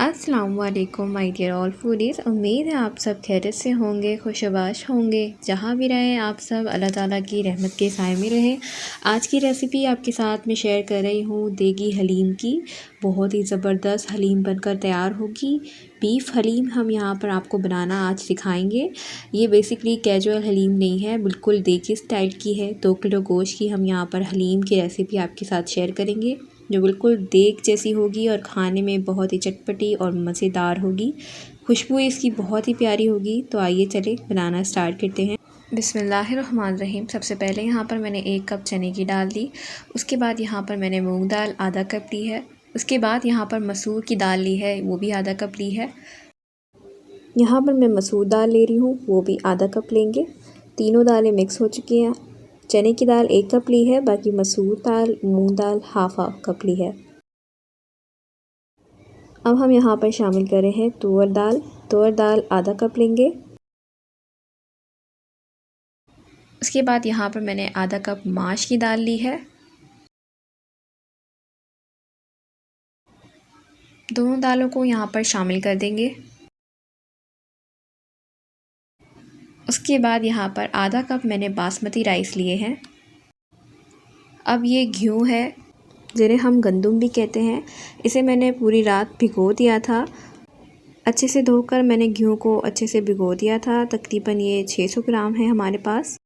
अस्सलाम वालेकुम my dear all foodies. उम्मीद है आप सब खैरियत से होंगे, खुशबाश होंगे। जहाँ भी रहें आप सब अल्लाह ताला की रहमत के साए में रहें। आज की रेसिपी आपके साथ में शेयर कर रही हूँ देगी हलीम की। बहुत ही ज़बरदस्त हलीम बनकर तैयार होगी। बीफ हलीम हम यहाँ पर आपको बनाना आज सिखाएंगे। ये बेसिकली कैजुअल हलीम नहीं है, बिल्कुल देगी स्टाइल की है। 2 किलो गोश्त की हम यहाँ पर हलीम की रेसिपी आपके साथ शेयर करेंगे, जो बिल्कुल देग जैसी होगी और खाने में बहुत ही चटपटी और मज़ेदार होगी। खुशबू इसकी बहुत ही प्यारी होगी। तो आइए चले बनाना स्टार्ट करते हैं। बिस्मिल्लाहिर्रहमानिर्रहीम। सबसे पहले यहाँ पर मैंने 1 कप चने की दाल ली। उसके बाद यहाँ पर मैंने मूंग दाल आधा कप ली है। उसके बाद यहाँ पर मसूर की दाल ली है, वो भी आधा कप ली है। यहाँ पर मैं मसूर दाल ले रही हूँ, वो भी आधा कप लेंगे। तीनों दालें मिक्स हो चुकी हैं। चने की दाल 1 कप ली है, बाकी मसूर दाल मूंग दाल हाफ कप ली है। अब हम यहाँ पर शामिल कर रहे हैं तुअर दाल आधा कप लेंगे। उसके बाद यहाँ पर मैंने आधा कप माश की दाल ली है। दोनों दालों को यहाँ पर शामिल कर देंगे। उसके बाद यहाँ पर आधा कप मैंने बासमती राइस लिए हैं। अब ये गेहूँ है, जिन्हें हम गंदुम भी कहते हैं। इसे मैंने पूरी रात भिगो दिया था। अच्छे से धोकर मैंने गेहूँ को अच्छे से भिगो दिया था। तकरीबन ये 600 ग्राम है हमारे पास।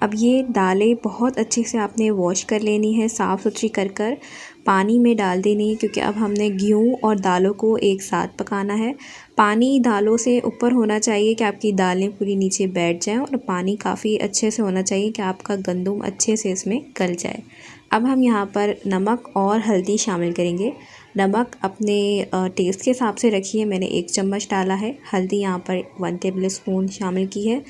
अब ये दालें बहुत अच्छे से आपने वॉश कर लेनी है, साफ़ सुथरी कर पानी में डाल देनी है, क्योंकि अब हमने गेहूँ और दालों को एक साथ पकाना है। पानी दालों से ऊपर होना चाहिए कि आपकी दालें पूरी नीचे बैठ जाएं, और पानी काफ़ी अच्छे से होना चाहिए कि आपका गंदुम अच्छे से इसमें गल जाए। अब हम यहाँ पर नमक और हल्दी शामिल करेंगे। नमक अपने टेस्ट के हिसाब से रखिए, मैंने 1 चम्मच डाला है। हल्दी यहाँ पर 1 टेबल स्पून शामिल की है।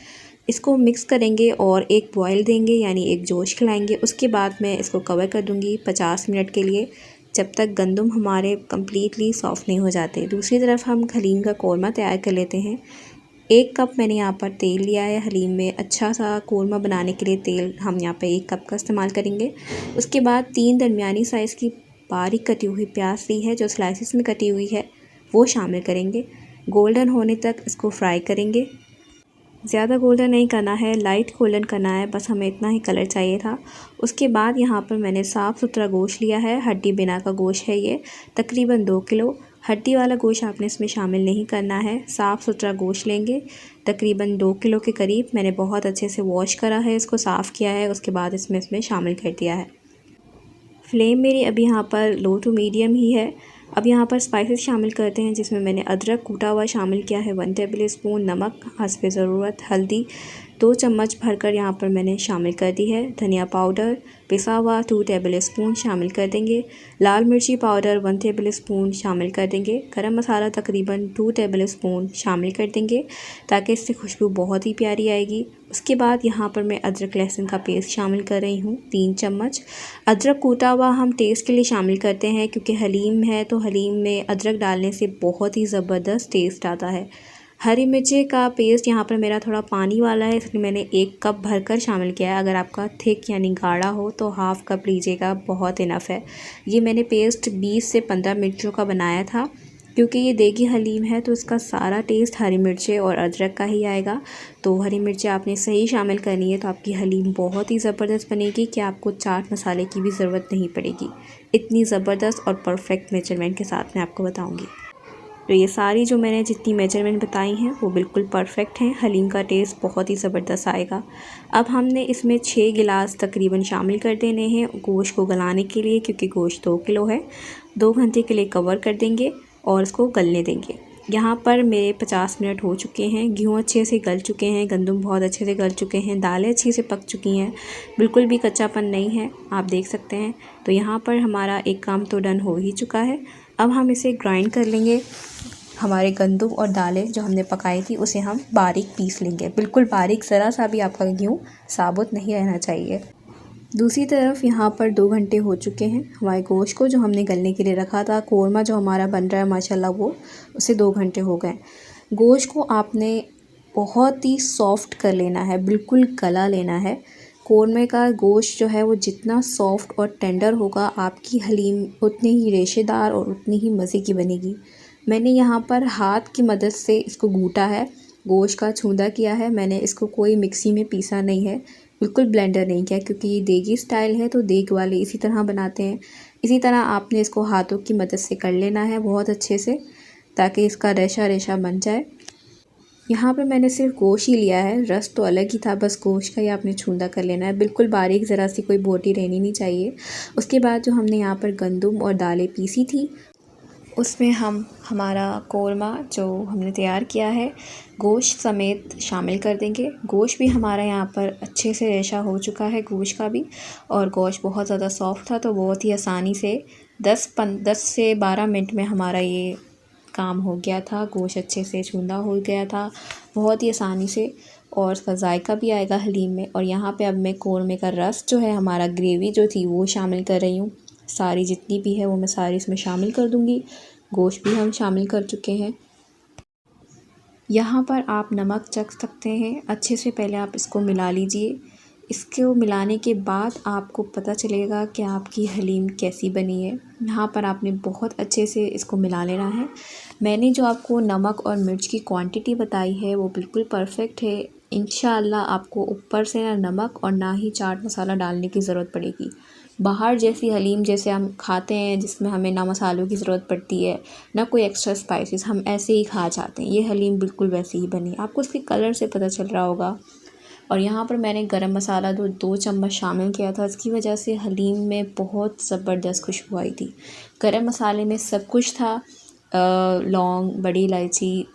इसको मिक्स करेंगे और एक बॉयल देंगे, यानी एक जोश खिलाएंगे। उसके बाद मैं इसको कवर कर दूंगी 50 मिनट के लिए, जब तक गंदुम हमारे कम्प्लीटली सॉफ्ट नहीं हो जाते। दूसरी तरफ हम हलीम का कोरमा तैयार कर लेते हैं। 1 कप मैंने यहाँ पर तेल लिया है। हलीम में अच्छा सा कोरमा बनाने के लिए तेल हम यहाँ पे 1 कप का इस्तेमाल करेंगे। उसके बाद 3 दरमियानी साइज़ की बारीक कटी हुई प्याज ली है, जो स्लाइसिस में कटी हुई है, वो शामिल करेंगे। गोल्डन होने तक इसको फ्राई करेंगे। ज़्यादा गोल्डन नहीं करना है, लाइट गोल्डन करना है, बस हमें इतना ही कलर चाहिए था। उसके बाद यहाँ पर मैंने साफ़ सुथरा गोश्त लिया है, हड्डी बिना का गोश्त है ये, तकरीबन 2 किलो। हड्डी वाला गोश्त आपने इसमें शामिल नहीं करना है। साफ़ सुथरा गोश्त लेंगे, तकरीबन 2 किलो के करीब। मैंने बहुत अच्छे से वॉश करा है, इसको साफ़ किया है। उसके बाद इसमें शामिल कर दिया है। फ्लेम मेरी अभी यहाँ पर लो टू मीडियम ही है। अब यहाँ पर स्पाइसेस शामिल करते हैं, जिसमें मैंने अदरक कूटा हुआ शामिल किया है 1 टेबल स्पून, नमक हस्बे ज़रूरत, हल्दी 2 चम्मच भरकर यहाँ पर मैंने शामिल कर दी है। धनिया पाउडर पिसा हुआ 2 टेबल स्पून शामिल कर देंगे। लाल मिर्ची पाउडर 1 टेबल स्पून शामिल कर देंगे। गरम मसाला तकरीबन 2 टेबल स्पून शामिल कर देंगे, ताकि इससे खुशबू बहुत ही प्यारी आएगी। उसके बाद यहाँ पर मैं अदरक लहसुन का पेस्ट शामिल कर रही हूँ 3 चम्मच। अदरक कूटा हुआ हम टेस्ट के लिए शामिल करते हैं, क्योंकि हलीम है तो हलीम में अदरक डालने से बहुत ही ज़बरदस्त टेस्ट आता है। हरी मिर्ची का पेस्ट यहाँ पर मेरा थोड़ा पानी वाला है, इसलिए मैंने 1 कप भरकर शामिल किया है। अगर आपका थिक यानी गाढ़ा हो तो हाफ़ कप लीजिएगा, बहुत इनफ है। ये मैंने पेस्ट 20 से 15 मिर्चों का बनाया था, क्योंकि ये देगी हलीम है तो इसका सारा टेस्ट हरी मिर्चें और अदरक का ही आएगा। तो हरी मिर्चें आपने सही शामिल करनी है, तो आपकी हलीम बहुत ही ज़बरदस्त बनेगी कि आपको चाट मसाले की भी ज़रूरत नहीं पड़ेगी। इतनी ज़बरदस्त और परफेक्ट मेजरमेंट के साथ मैं आपको बताऊँगी। तो ये सारी जो मैंने जितनी मेजरमेंट बताई हैं वो बिल्कुल परफेक्ट हैं। हलीम का टेस्ट बहुत ही ज़बरदस्त आएगा। अब हमने इसमें 6 गिलास तकरीबन शामिल कर देने हैं गोश्त को गलाने के लिए, क्योंकि गोश्त 2 किलो है। 2 घंटे के लिए कवर कर देंगे और इसको गलने देंगे। यहाँ पर मेरे 50 मिनट हो चुके हैं। गेहूँ अच्छे से गल चुके हैं, गंदुम बहुत अच्छे से गल चुके हैं, दालें अच्छे से पक चुकी हैं, बिल्कुल भी कच्चापन नहीं है, आप देख सकते हैं। तो यहाँ पर हमारा एक काम तो डन हो ही चुका है। अब हम इसे ग्राइंड कर लेंगे। हमारे गंदुम और दालें जो हमने पकाई थी उसे हम बारीक पीस लेंगे, बिल्कुल बारीक, ज़रा सा भी आपका गेहूँ साबुत नहीं रहना चाहिए। दूसरी तरफ यहाँ पर 2 घंटे हो चुके हैं। हमारे गोश्त को जो हमने गलने के लिए रखा था, कोरमा जो हमारा बन रहा है माशाल्लाह, वो उसे 2 घंटे हो गए। गोश्त को आपने बहुत ही सॉफ्ट कर लेना है, बिल्कुल गला लेना है। कोरमे का गोश्त जो है वो जितना सॉफ्ट और टेंडर होगा, आपकी हलीम उतनी ही रेशेदार और उतनी ही मज़े की बनेगी। मैंने यहाँ पर हाथ की मदद से इसको गूटा है, गोश्त का छूंदा किया है। मैंने इसको कोई मिक्सी में पीसा नहीं है, बिल्कुल ब्लेंडर नहीं किया, क्योंकि ये देगी स्टाइल है तो देग वाले इसी तरह बनाते हैं। इसी तरह आपने इसको हाथों की मदद से कर लेना है बहुत अच्छे से, ताकि इसका रेशा रेशा बन जाए। यहाँ पे मैंने सिर्फ गोश्त ही लिया है, रस तो अलग ही था, बस गोश्त का ही आपने छूंदा कर लेना है, बिल्कुल बारीक, ज़रा सी कोई बोटी रहनी नहीं चाहिए। उसके बाद जो हमने यहाँ पर गंदम और दालें पीसी थी, उसमें हम हमारा कोरमा जो हमने तैयार किया है गोश्त समेत शामिल कर देंगे। गोश्त भी हमारा यहाँ पर अच्छे से रेशा हो चुका है गोश्त का भी, और गोश्त बहुत ज़्यादा सॉफ़्ट था, तो बहुत ही आसानी से 10 से 12 मिनट में हमारा ये काम हो गया था। गोश्त अच्छे से छूंदा हो गया था बहुत ही आसानी से, और उसका जायका भी आएगा हलीम में। और यहाँ पे अब मैं कोरमे का रस जो है, हमारा ग्रेवी जो थी वो शामिल कर रही हूँ। सारी जितनी भी है वो मैं सारी इसमें शामिल कर दूँगी। गोश्त भी हम शामिल कर चुके हैं। यहाँ पर आप नमक चख सकते हैं, अच्छे से पहले आप इसको मिला लीजिए। इसको मिलाने के बाद आपको पता चलेगा कि आपकी हलीम कैसी बनी है। यहाँ पर आपने बहुत अच्छे से इसको मिला लेना है। मैंने जो आपको नमक और मिर्च की क्वांटिटी बताई है वो बिल्कुल परफेक्ट है। इंशाअल्लाह आपको ऊपर से ना नमक और ना ही चाट मसाला डालने की ज़रूरत पड़ेगी। बाहर जैसी हलीम जैसे हम खाते हैं, जिसमें हमें ना मसालों की ज़रूरत पड़ती है ना कोई एक्स्ट्रा स्पाइसेस, हम ऐसे ही खा जाते हैं, ये हलीम बिल्कुल वैसी ही बनी। आपको उसके कलर से पता चल रहा होगा। और यहाँ पर मैंने गरम मसाला 2 चम्मच शामिल किया था, इसकी वजह से हलीम में बहुत ज़बरदस्त खुशबू आई थी। गरम मसाले में सब कुछ था, लौंग, बड़ी इलायची,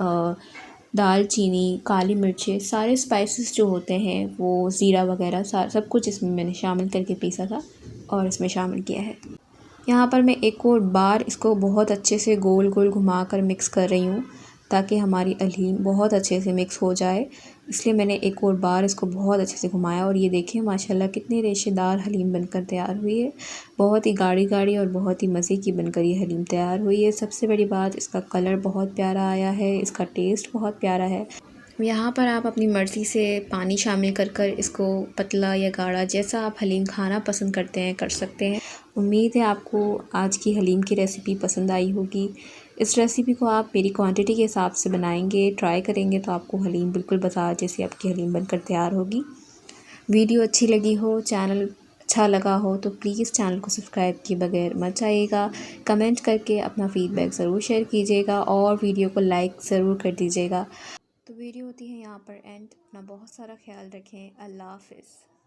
दालचीनी, काली मिर्चें, सारे स्पाइसेस जो होते हैं वो ज़ीरा वगैरह सब कुछ इसमें मैंने शामिल करके पीसा था और इसमें शामिल किया है। यहाँ पर मैं एक और बार इसको बहुत अच्छे से गोल गोल घुमा कर मिक्स कर रही हूँ, ताकि हमारी हलीम बहुत अच्छे से मिक्स हो जाए। इसलिए मैंने एक और बार इसको बहुत अच्छे से घुमाया, और ये देखिए माशाल्लाह कितनी रेशेदार हलीम बनकर तैयार हुई है। बहुत ही गाढ़ी गाढ़ी और बहुत ही मज़े की बनकर ये हलीम तैयार हुई है। सबसे बड़ी बात, इसका कलर बहुत प्यारा आया है, इसका टेस्ट बहुत प्यारा है। यहाँ पर आप अपनी मर्ज़ी से पानी शामिल कर कर इसको पतला या गाढ़ा, जैसा आप हलीम खाना पसंद करते हैं, कर सकते हैं। उम्मीद है आपको आज की हलीम की रेसिपी पसंद आई होगी। इस रेसिपी को आप मेरी क्वांटिटी के हिसाब से बनाएंगे, ट्राई करेंगे, तो आपको हलीम बिल्कुल बाज़ार जैसी आपकी हलीम बनकर तैयार होगी। वीडियो अच्छी लगी हो, चैनल अच्छा लगा हो तो प्लीज़ चैनल को सब्सक्राइब किए बगैर मत जाइएगा। कमेंट करके अपना फ़ीडबैक ज़रूर शेयर कीजिएगा और वीडियो को लाइक ज़रूर कर दीजिएगा। तो वीडियो होती है यहाँ पर एंड। अपना बहुत सारा ख्याल रखें। अल्लाह हाफ़िज़।